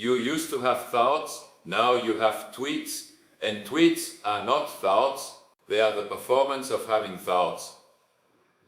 You used to have thoughts, now you have tweets, and tweets are not thoughts, they are the performance of having thoughts.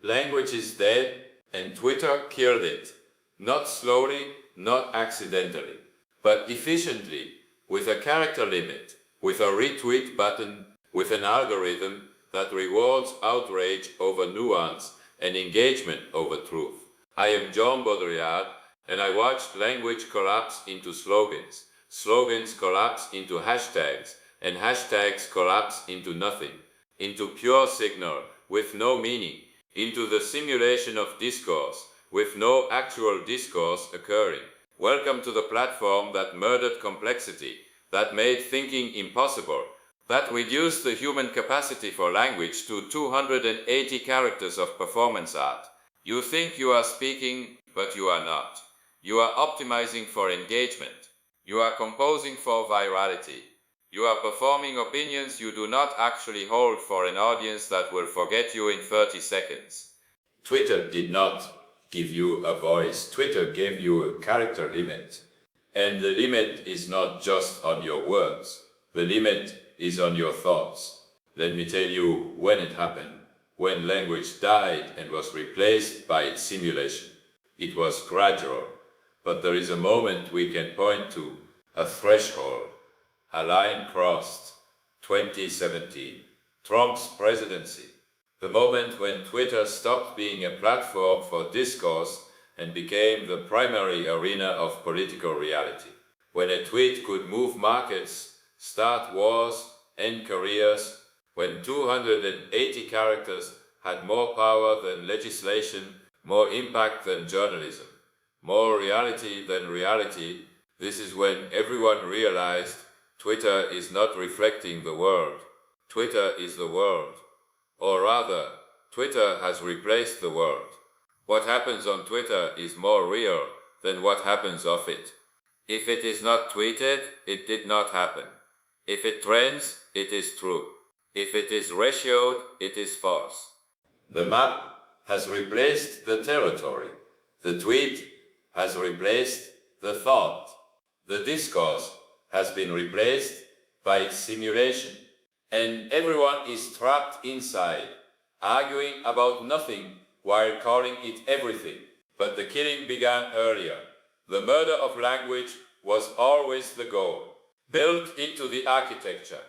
Language is dead, and Twitter killed it. Not slowly, not accidentally, but efficiently, with a character limit, with a retweet button, with an algorithm that rewards outrage over nuance and engagement over truth. I am Jean Baudrillard, and I watched language collapse into slogans, slogans collapse into hashtags, and hashtags collapse into nothing, into pure signal with no meaning, into the simulation of discourse with no actual discourse occurring. Welcome to the platform that murdered complexity, that made thinking impossible, that reduced the human capacity for language to 280 characters of performance art. You think you are speaking, but you are not. You are optimizing for engagement. You are composing for virality. You are performing opinions you do not actually hold for an audience that will forget you in 30 seconds. Twitter did not give you a voice. Twitter gave you a character limit. And the limit is not just on your words. The limit is on your thoughts. Let me tell you when it happened. When language died and was replaced by its simulation. It was gradual. But there is a moment we can point to, a threshold, a line crossed, 2017, Trump's presidency. The moment when Twitter stopped being a platform for discourse and became the primary arena of political reality. When a tweet could move markets, start wars, end careers, when 280 characters had more power than legislation, more impact than journalism, more reality than reality, this is when everyone realized Twitter is not reflecting the world. Twitter is the world. Or rather, Twitter has replaced the world. What happens on Twitter is more real than what happens off it. If it is not tweeted, it did not happen. If it trends, it is true. If it is ratioed, it is false. The map has replaced the territory. The tweet has replaced the thought. The discourse has been replaced by its simulation. And everyone is trapped inside, arguing about nothing while calling it everything. But the killing began earlier. The murder of language was always the goal. Built into the architecture,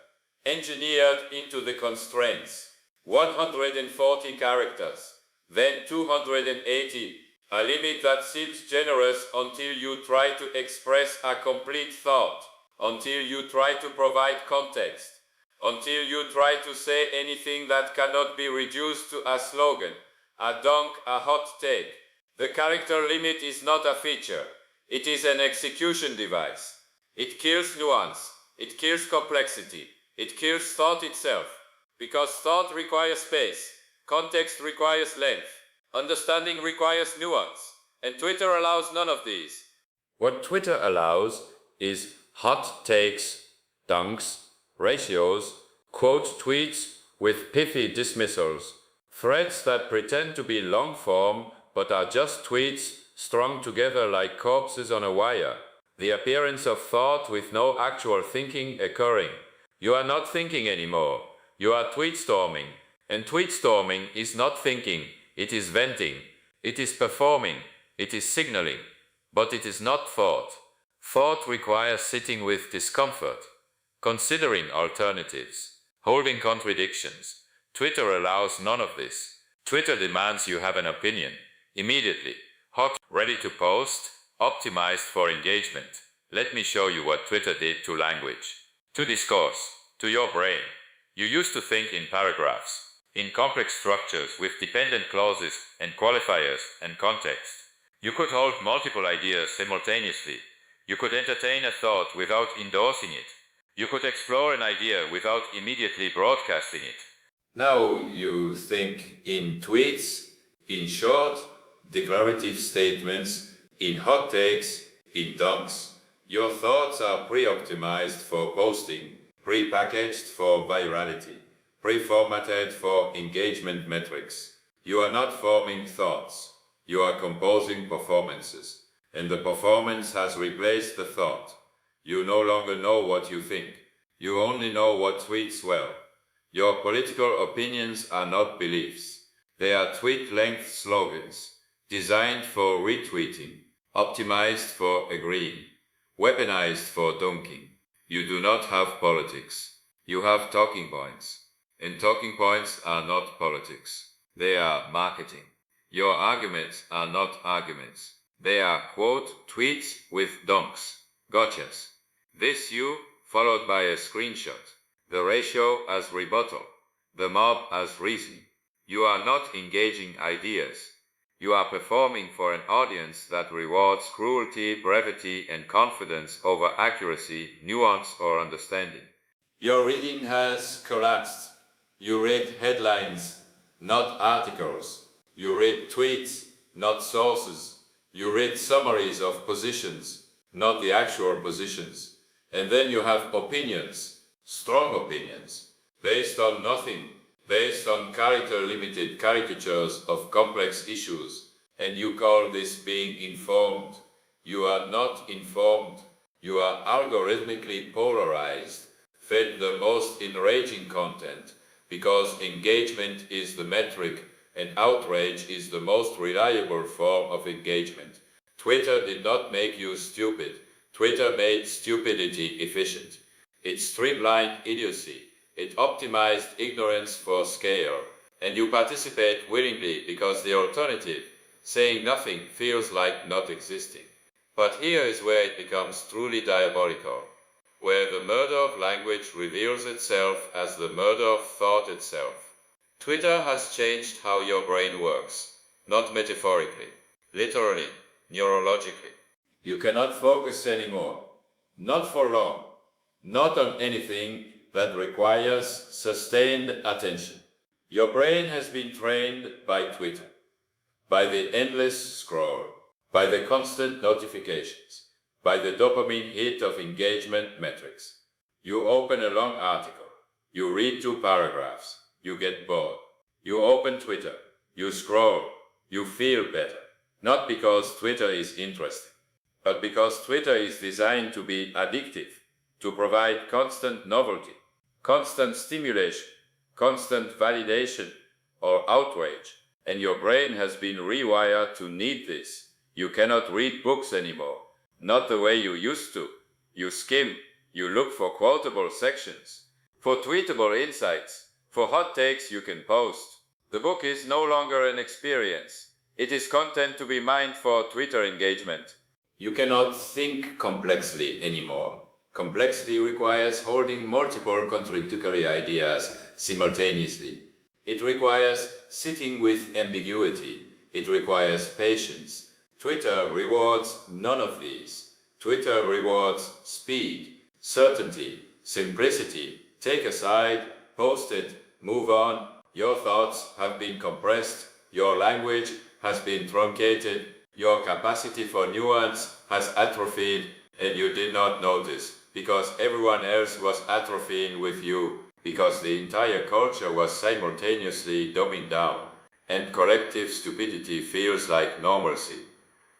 engineered into the constraints. 140 characters, then 280, a limit that seems generous until you try to express a complete thought, until you try to provide context, until you try to say anything that cannot be reduced to a slogan, a dunk, a hot take. The character limit is not a feature. It is an execution device. It kills nuance. It kills complexity. It kills thought itself. Because thought requires space. Context requires length. Understanding requires nuance. And Twitter allows none of these. What Twitter allows is hot takes, dunks, ratios, quote tweets with pithy dismissals, threads that pretend to be long form but are just tweets strung together like corpses on a wire, the appearance of thought with no actual thinking occurring. You are not thinking anymore, you are tweet storming, and tweet storming is not thinking, it is venting, it is performing, it is signaling, but it is not thought. Thought requires sitting with discomfort, considering alternatives, holding contradictions. Twitter allows none of this. Twitter demands you have an opinion, immediately, hot, ready to post, optimized for engagement. Let me show you what Twitter did to language, to discourse, to your brain. You used to think in paragraphs, in complex structures with dependent clauses and qualifiers and context. You could hold multiple ideas simultaneously. You could entertain a thought without endorsing it. You could explore an idea without immediately broadcasting it. Now you think in tweets, in short, declarative statements, in hot takes, in dunks. Your thoughts are pre-optimized for posting, pre-packaged for virality, pre-formatted for engagement metrics. You are not forming thoughts. You are composing performances. And the performance has replaced the thought. You no longer know what you think. You only know what tweets well. Your political opinions are not beliefs. They are tweet-length slogans, designed for retweeting, optimized for agreeing, weaponized for dunking. You do not have politics. You have talking points. And talking points are not politics. They are marketing. Your arguments are not arguments. They are, quote, tweets with donks, gotchas. This you, followed by a screenshot. The ratio as rebuttal. The mob as reason. You are not engaging ideas. You are performing for an audience that rewards cruelty, brevity, and confidence over accuracy, nuance, or understanding. Your reading has collapsed. You read headlines, not articles. You read tweets, not sources. You read summaries of positions, not the actual positions. And then you have opinions, strong opinions, based on nothing, based on character-limited caricatures of complex issues. And you call this being informed. You are not informed. You are algorithmically polarized, fed the most enraging content, because engagement is the metric and outrage is the most reliable form of engagement. Twitter did not make you stupid. Twitter made stupidity efficient. It streamlined idiocy. It optimized ignorance for scale. And you participate willingly because the alternative, saying nothing, feels like not existing. But here is where it becomes truly diabolical, where the murder of language reveals itself as the murder of thought itself. Twitter has changed how your brain works, not metaphorically, literally, neurologically. You cannot focus anymore, not for long, not on anything that requires sustained attention. Your brain has been trained by Twitter, by the endless scroll, by the constant notifications, by the dopamine hit of engagement metrics. You open a long article, you read 2 paragraphs, you get bored. You open Twitter, you scroll, you feel better. Not because Twitter is interesting, but because Twitter is designed to be addictive, to provide constant novelty, constant stimulation, constant validation, or outrage. And your brain has been rewired to need this. You cannot read books anymore, not the way you used to. You skim, you look for quotable sections, for tweetable insights, for hot takes you can post. The book is no longer an experience. It is content to be mined for Twitter engagement. You cannot think complexly anymore. Complexity requires holding multiple contradictory ideas simultaneously. It requires sitting with ambiguity. It requires patience. Twitter rewards none of these. Twitter rewards speed, certainty, simplicity. Take a side, post it, move on. Your thoughts have been compressed. Your language has been truncated. Your capacity for nuance has atrophied, and you did not notice, because everyone else was atrophying with you, because the entire culture was simultaneously dumbing down, and collective stupidity feels like normalcy.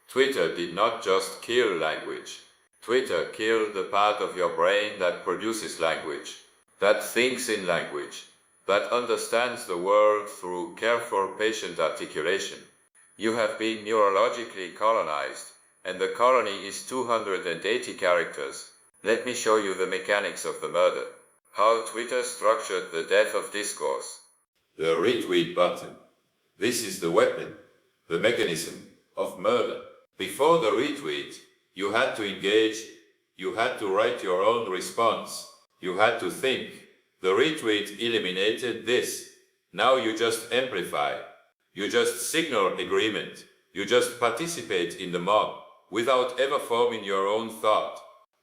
Twitter did not just kill language. Twitter killed the part of your brain that produces language, that thinks in language, that understands the world through careful, patient articulation. You have been neurologically colonized, and the colony is 280 characters. Let me show you the mechanics of the murder. How Twitter structured the death of discourse. The retweet button. This is the weapon, the mechanism of murder. Before the retweet, you had to engage, you had to write your own response, you had to think. The retweet eliminated this. Now you just amplify. You just signal agreement. You just participate in the mob without ever forming your own thought.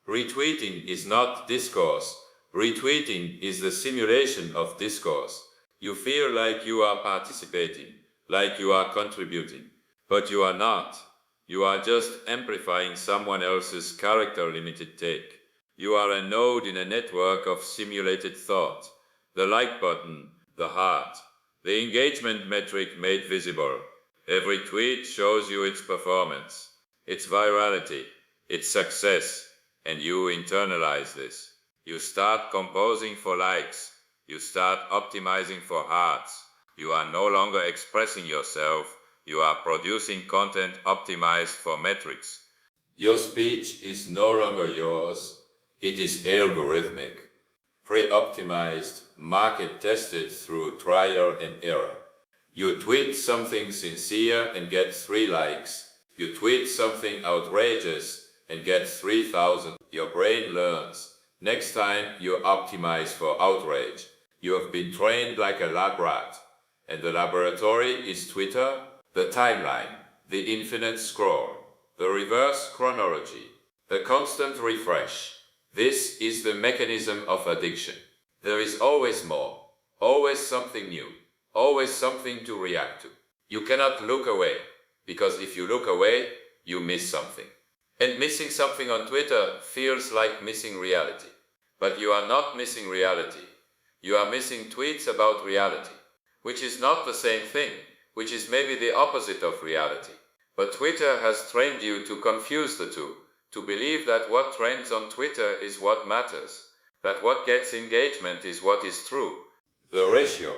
Retweeting is not discourse. Retweeting is the simulation of discourse. You feel like you are participating, like you are contributing, but you are not. You are just amplifying someone else's character-limited take. You are a node in a network of simulated thought. The like button, the heart, the engagement metric made visible. Every tweet shows you its performance, its virality, its success. and you internalize this. You start composing for likes. You start optimizing for hearts. You are no longer expressing yourself. You are producing content optimized for metrics. Your speech is no longer yours. It is algorithmic, pre-optimized, market-tested through trial and error. You tweet something sincere and get 3 likes. You tweet something outrageous and get 3,000. Your brain learns. Next time you optimize for outrage. You have been trained like a lab rat. And the laboratory is Twitter, the timeline, the infinite scroll, the reverse chronology, the constant refresh. This is the mechanism of addiction. There is always more, always something new, always something to react to. You cannot look away, because if you look away, you miss something. And missing something on Twitter feels like missing reality. But you are not missing reality. You are missing tweets about reality, which is not the same thing, which is maybe the opposite of reality. But Twitter has trained you to confuse the two, to believe that what trends on Twitter is what matters, that what gets engagement is what is true. The ratio,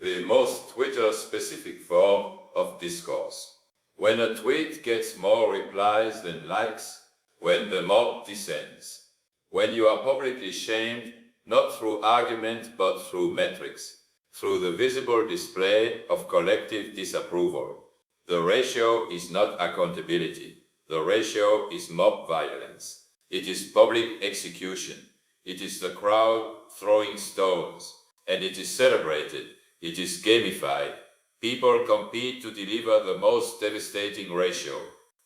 the most Twitter-specific form of discourse. When a tweet gets more replies than likes, when the mob descends, when you are publicly shamed, not through argument but through metrics, through the visible display of collective disapproval. The ratio is not accountability. The ratio is mob violence. It is public execution. It is the crowd throwing stones. And it is celebrated. It is gamified. People compete to deliver the most devastating ratio,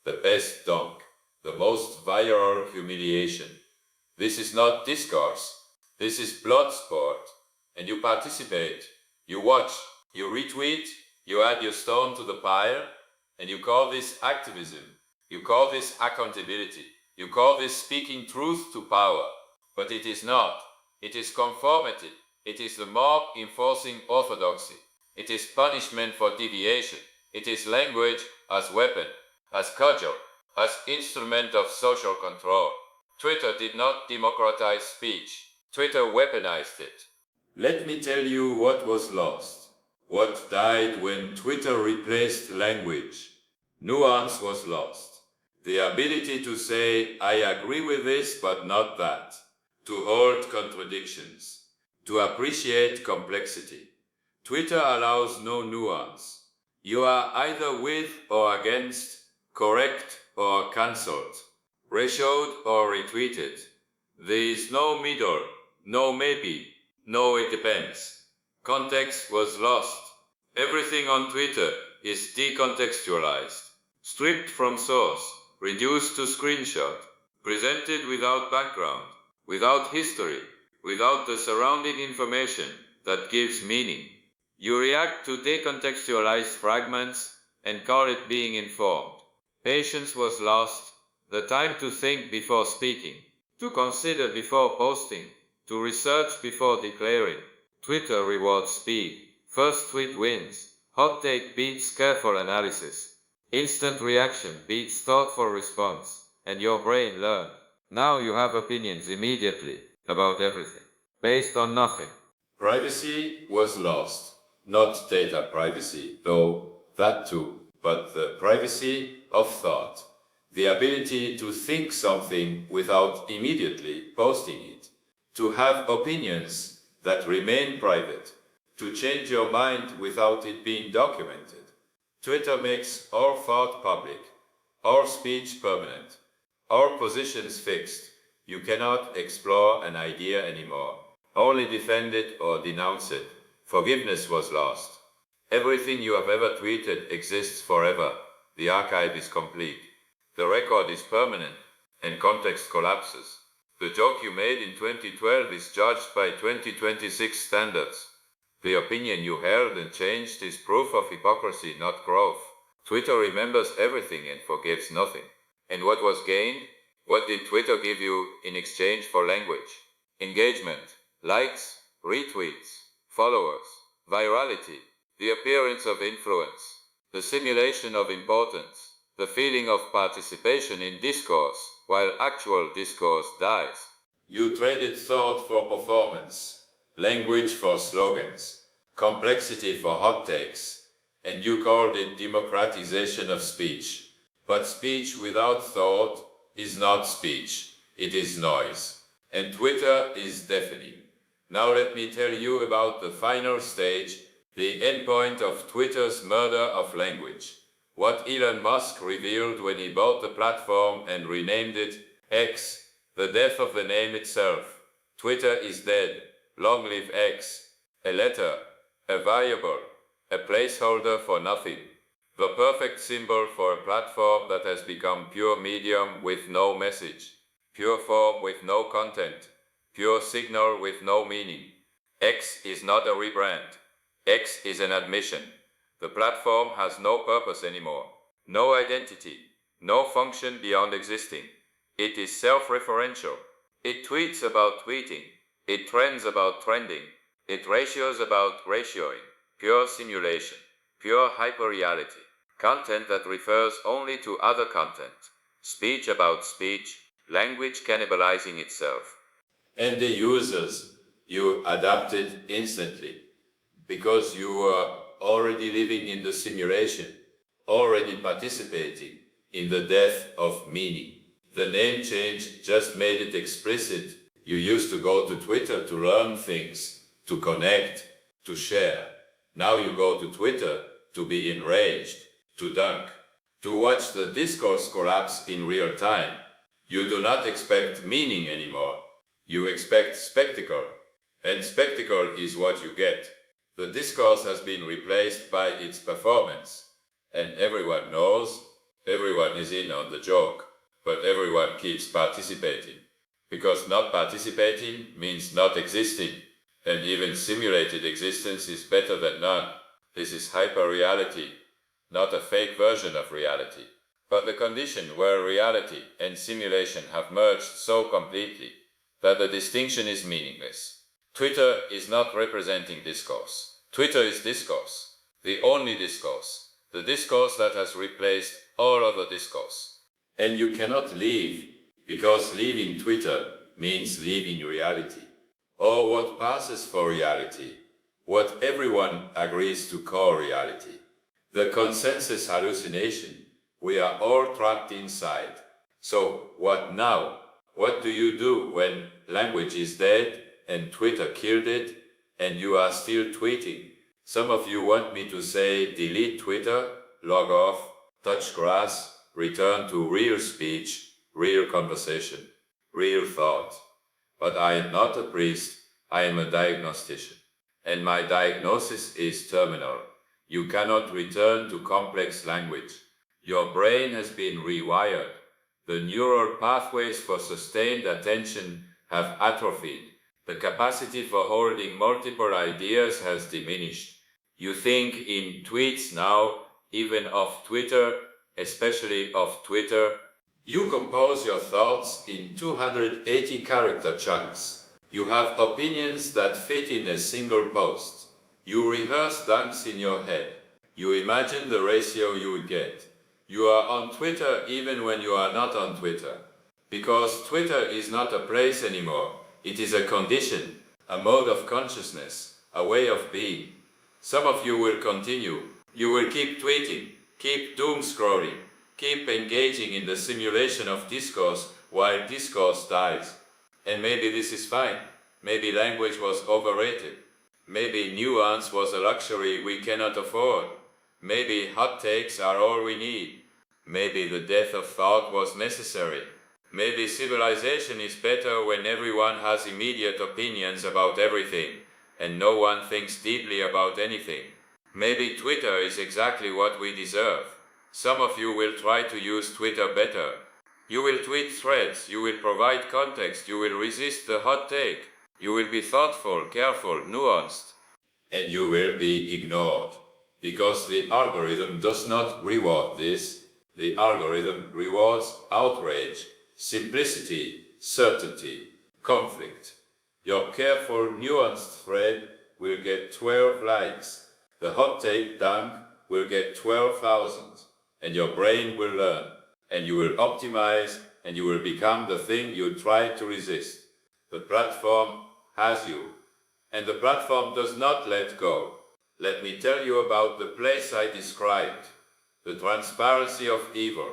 the best dunk, the most viral humiliation. This is not discourse. This is blood sport. And you participate. You watch. You retweet. You add your stone to the pile. And you call this activism. You call this accountability. You call this speaking truth to power. But it is not. It is conformity. It is the mob enforcing orthodoxy. It is punishment for deviation. It is language as weapon, as cudgel, as instrument of social control. Twitter did not democratize speech. Twitter weaponized it. Let me tell you what was lost. What died when Twitter replaced language. Nuance was lost. The ability to say, I agree with this but not that. To hold contradictions. To appreciate complexity. Twitter allows no nuance. You are either with or against, correct or cancelled, ratioed or retweeted. There is no middle, no maybe, no it depends. Context was lost. Everything on Twitter is decontextualized, stripped from source, reduced to screenshot, presented without background, without history, without the surrounding information that gives meaning. You react to decontextualized fragments and call it being informed. Patience was lost, the time to think before speaking, to consider before posting, to research before declaring. Twitter rewards speed. First tweet wins. Hot take beats careful analysis. Instant reaction beats thoughtful response. And your brain learned. Now you have opinions immediately about everything, based on nothing. Privacy was lost. Not data privacy, though that too, but the privacy of thought. The ability to think something without immediately posting it. To have opinions that remain private. To change your mind without it being documented. Twitter makes our thought public, our speech permanent, our positions fixed. You cannot explore an idea anymore, only defend it or denounce it. Forgiveness was lost. Everything you have ever tweeted exists forever. The archive is complete. The record is permanent, and context collapses. The joke you made in 2012 is judged by 2026 standards. The opinion you held and changed is proof of hypocrisy, not growth. Twitter remembers everything and forgets nothing. And what was gained? What did Twitter give you in exchange for language? Engagement, likes, retweets, followers, virality, the appearance of influence, the simulation of importance, the feeling of participation in discourse, while actual discourse dies. You traded thought for performance, language for slogans, complexity for hot takes, and you called it democratization of speech. But speech without thought is not speech, it is noise. And Twitter is deafening. Now let me tell you about the final stage, the endpoint of Twitter's murder of language. What Elon Musk revealed when he bought the platform and renamed it X, the death of the name itself. Twitter is dead. Long live X. A letter, a variable, a placeholder for nothing. The perfect symbol for a platform that has become pure medium with no message, pure form with no content, pure signal with no meaning. X is not a rebrand. X is an admission. The platform has no purpose anymore, no identity, no function beyond existing. It is self-referential. It tweets about tweeting. It trends about trending. It ratios about ratioing. Pure simulation. Pure hyperreality. Content that refers only to other content. Speech about speech. Language cannibalizing itself. And the users, you adapted instantly, because you were already living in the simulation, already participating in the death of meaning. The name change just made it explicit. You used to go to Twitter to learn things, to connect, to share. Now you go to Twitter to be enraged, to dunk, to watch the discourse collapse in real time. You do not expect meaning anymore. You expect spectacle. And spectacle is what you get. The discourse has been replaced by its performance. And everyone knows, everyone is in on the joke, but everyone keeps participating. Because not participating means not existing, and even simulated existence is better than none. This is hyperreality, not a fake version of reality, but the condition where reality and simulation have merged so completely that the distinction is meaningless. Twitter is not representing discourse. Twitter is discourse, the only discourse, the discourse that has replaced all other discourse. And you cannot leave, because leaving Twitter means leaving reality, or what passes for reality, what everyone agrees to call reality. The consensus hallucination, we are all trapped inside. So what now? What do you do when language is dead and Twitter killed it and you are still tweeting? Some of you want me to say delete Twitter, log off, touch grass, return to real speech, real conversation, real thought. But I am not a priest, I am a diagnostician. And my diagnosis is terminal. You cannot return to complex language. Your brain has been rewired. The neural pathways for sustained attention have atrophied. The capacity for holding multiple ideas has diminished. You think in tweets now, even of Twitter, especially of Twitter. You compose your thoughts in 280 character chunks. You have opinions that fit in a single post. You rehearse dunks in your head. You imagine the ratio you would get. You are on Twitter even when you are not on Twitter. Because Twitter is not a place anymore. It is a condition, a mode of consciousness, a way of being. Some of you will continue. You will keep tweeting, keep doom scrolling, keep engaging in the simulation of discourse while discourse dies. And maybe this is fine. Maybe language was overrated. Maybe nuance was a luxury we cannot afford. Maybe hot takes are all we need. Maybe the death of thought was necessary. Maybe civilization is better when everyone has immediate opinions about everything, and no one thinks deeply about anything. Maybe Twitter is exactly what we deserve. Some of you will try to use Twitter better. You will tweet threads, you will provide context, you will resist the hot take. You will be thoughtful, careful, nuanced. And you will be ignored. Because the algorithm does not reward this. The algorithm rewards outrage, simplicity, certainty, conflict. Your careful, nuanced thread will get 12 likes. The hot take dunk will get 12,000. And your brain will learn. And you will optimize and you will become the thing you try to resist. The platform has you, and the platform does not let go. Let me tell you about the place I described, the transparency of evil,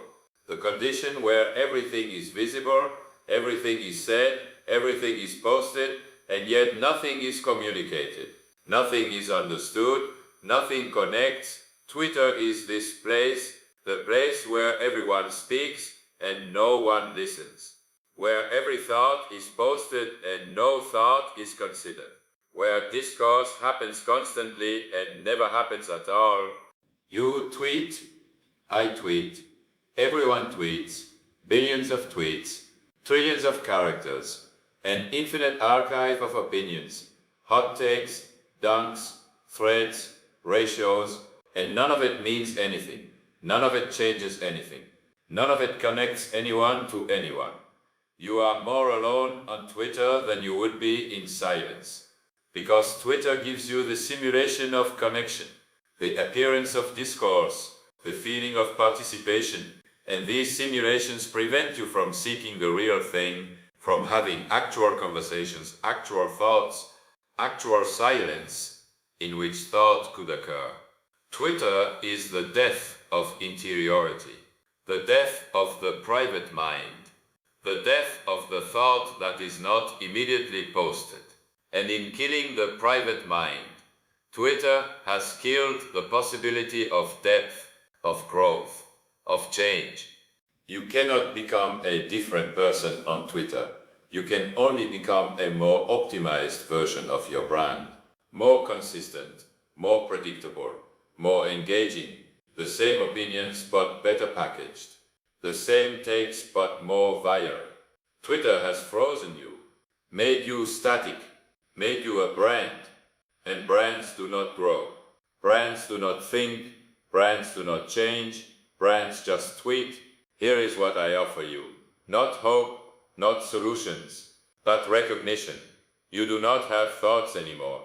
the condition where everything is visible, everything is said, everything is posted, and yet nothing is communicated. Nothing is understood, nothing connects. Twitter is this place, the place where everyone speaks and no one listens, where every thought is posted and no thought is considered, where discourse happens constantly and never happens at all. You tweet, I tweet, everyone tweets, billions of tweets, trillions of characters, an infinite archive of opinions, hot takes, dunks, threads, ratios, and none of it means anything. None of it changes anything. None of it connects anyone to anyone. You are more alone on Twitter than you would be in silence. Because Twitter gives you the simulation of connection, the appearance of discourse, the feeling of participation, and these simulations prevent you from seeking the real thing, from having actual conversations, actual thoughts, actual silence in which thought could occur. Twitter is the death of interiority, the death of the private mind, the death of the thought that is not immediately posted. And in killing the private mind, Twitter has killed the possibility of depth, of growth, of change. You cannot become a different person on Twitter. You can only become a more optimized version of your brand, more consistent, more predictable, more engaging, the same opinions but better packaged, the same takes but more viral. Twitter has frozen you, made you static, made you a brand, and brands do not grow. Brands do not think, brands do not change, brands just tweet. Here is what I offer you. Not hope, not solutions, but recognition. You do not have thoughts anymore.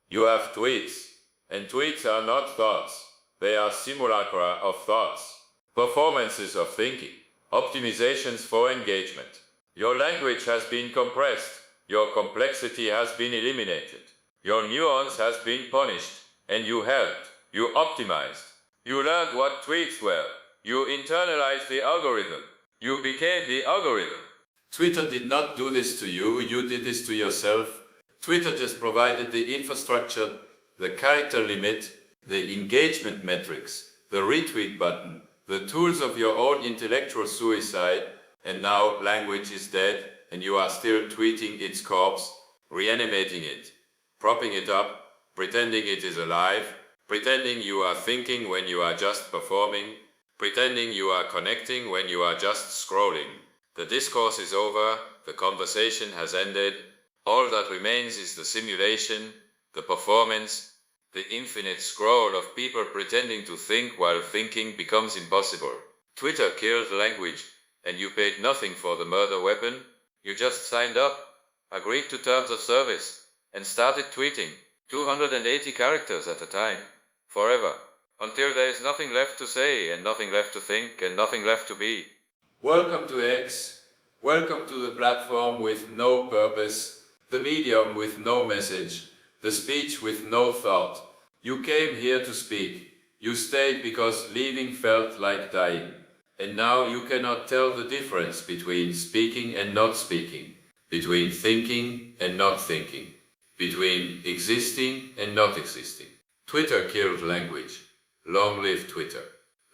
You have tweets, and tweets are not thoughts. They are simulacra of thoughts, performances of thinking, optimizations for engagement. Your language has been compressed. Your complexity has been eliminated. Your nuance has been punished, and you helped. You optimized. You learned what tweets were. You internalized the algorithm. You became the algorithm. Twitter did not do this to you. You did this to yourself. Twitter just provided the infrastructure, the character limit, the engagement metrics, the retweet button, the tools of your own intellectual suicide, and now language is dead, and you are still tweeting its corpse, reanimating it, propping it up, pretending it is alive, pretending you are thinking when you are just performing, pretending you are connecting when you are just scrolling. The discourse is over, the conversation has ended, all that remains is the simulation, the performance, the infinite scroll of people pretending to think while thinking becomes impossible. Twitter killed language, and you paid nothing for the murder weapon. You just signed up, agreed to terms of service, and started tweeting 280 characters at a time, forever, until there is nothing left to say, and nothing left to think, and nothing left to be. Welcome to X. Welcome to the platform with no purpose, the medium with no message, the speech with no thought. You came here to speak. You stayed because leaving felt like dying. And now you cannot tell the difference between speaking and not speaking, between thinking and not thinking, between existing and not existing. Twitter killed language. Long live Twitter.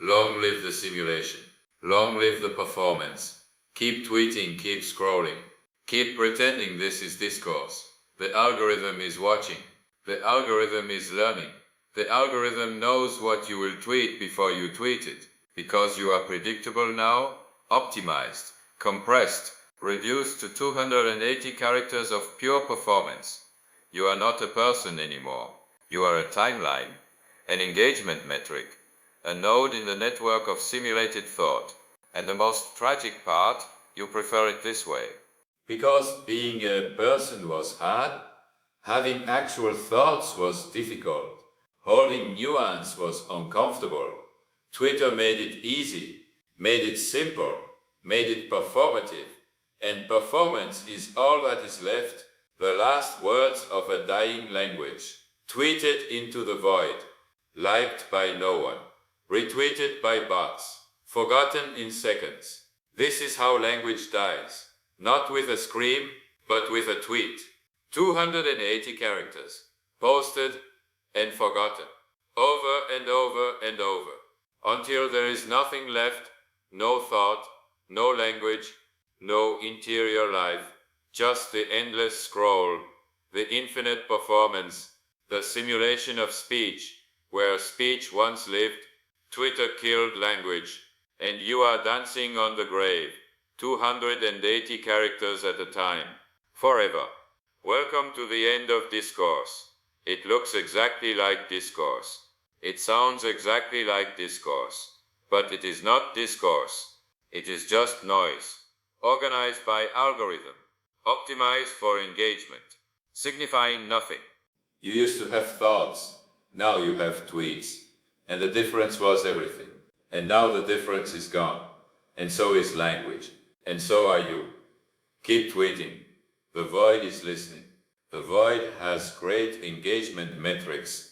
Long live the simulation. Long live the performance. Keep tweeting, keep scrolling. Keep pretending this is discourse. The algorithm is watching. The algorithm is learning. The algorithm knows what you will tweet before you tweet it. Because you are predictable now, optimized, compressed, reduced to 280 characters of pure performance. You are not a person anymore. You are a timeline, an engagement metric, a node in the network of simulated thought. And the most tragic part, you prefer it this way. Because being a person was hard, having actual thoughts was difficult, holding nuance was uncomfortable. Twitter made it easy, made it simple, made it performative, and performance is all that is left, the last words of a dying language, tweeted into the void, liked by no one, retweeted by bots, forgotten in seconds. This is how language dies, not with a scream, but with a tweet. 280 characters, posted and forgotten, over and over and over, until there is nothing left, no thought, no language, no interior life, just the endless scroll, the infinite performance, the simulation of speech, where speech once lived, Twitter killed language, and you are dancing on the grave, 280 characters at a time, forever. Welcome to the end of discourse. It looks exactly like discourse. It sounds exactly like discourse. But it is not discourse. It is just noise, organized by algorithm, optimized for engagement, signifying nothing. You used to have thoughts, now you have tweets. And the difference was everything. And now the difference is gone. And so is language. And so are you. Keep tweeting. The void is listening. The void has great engagement metrics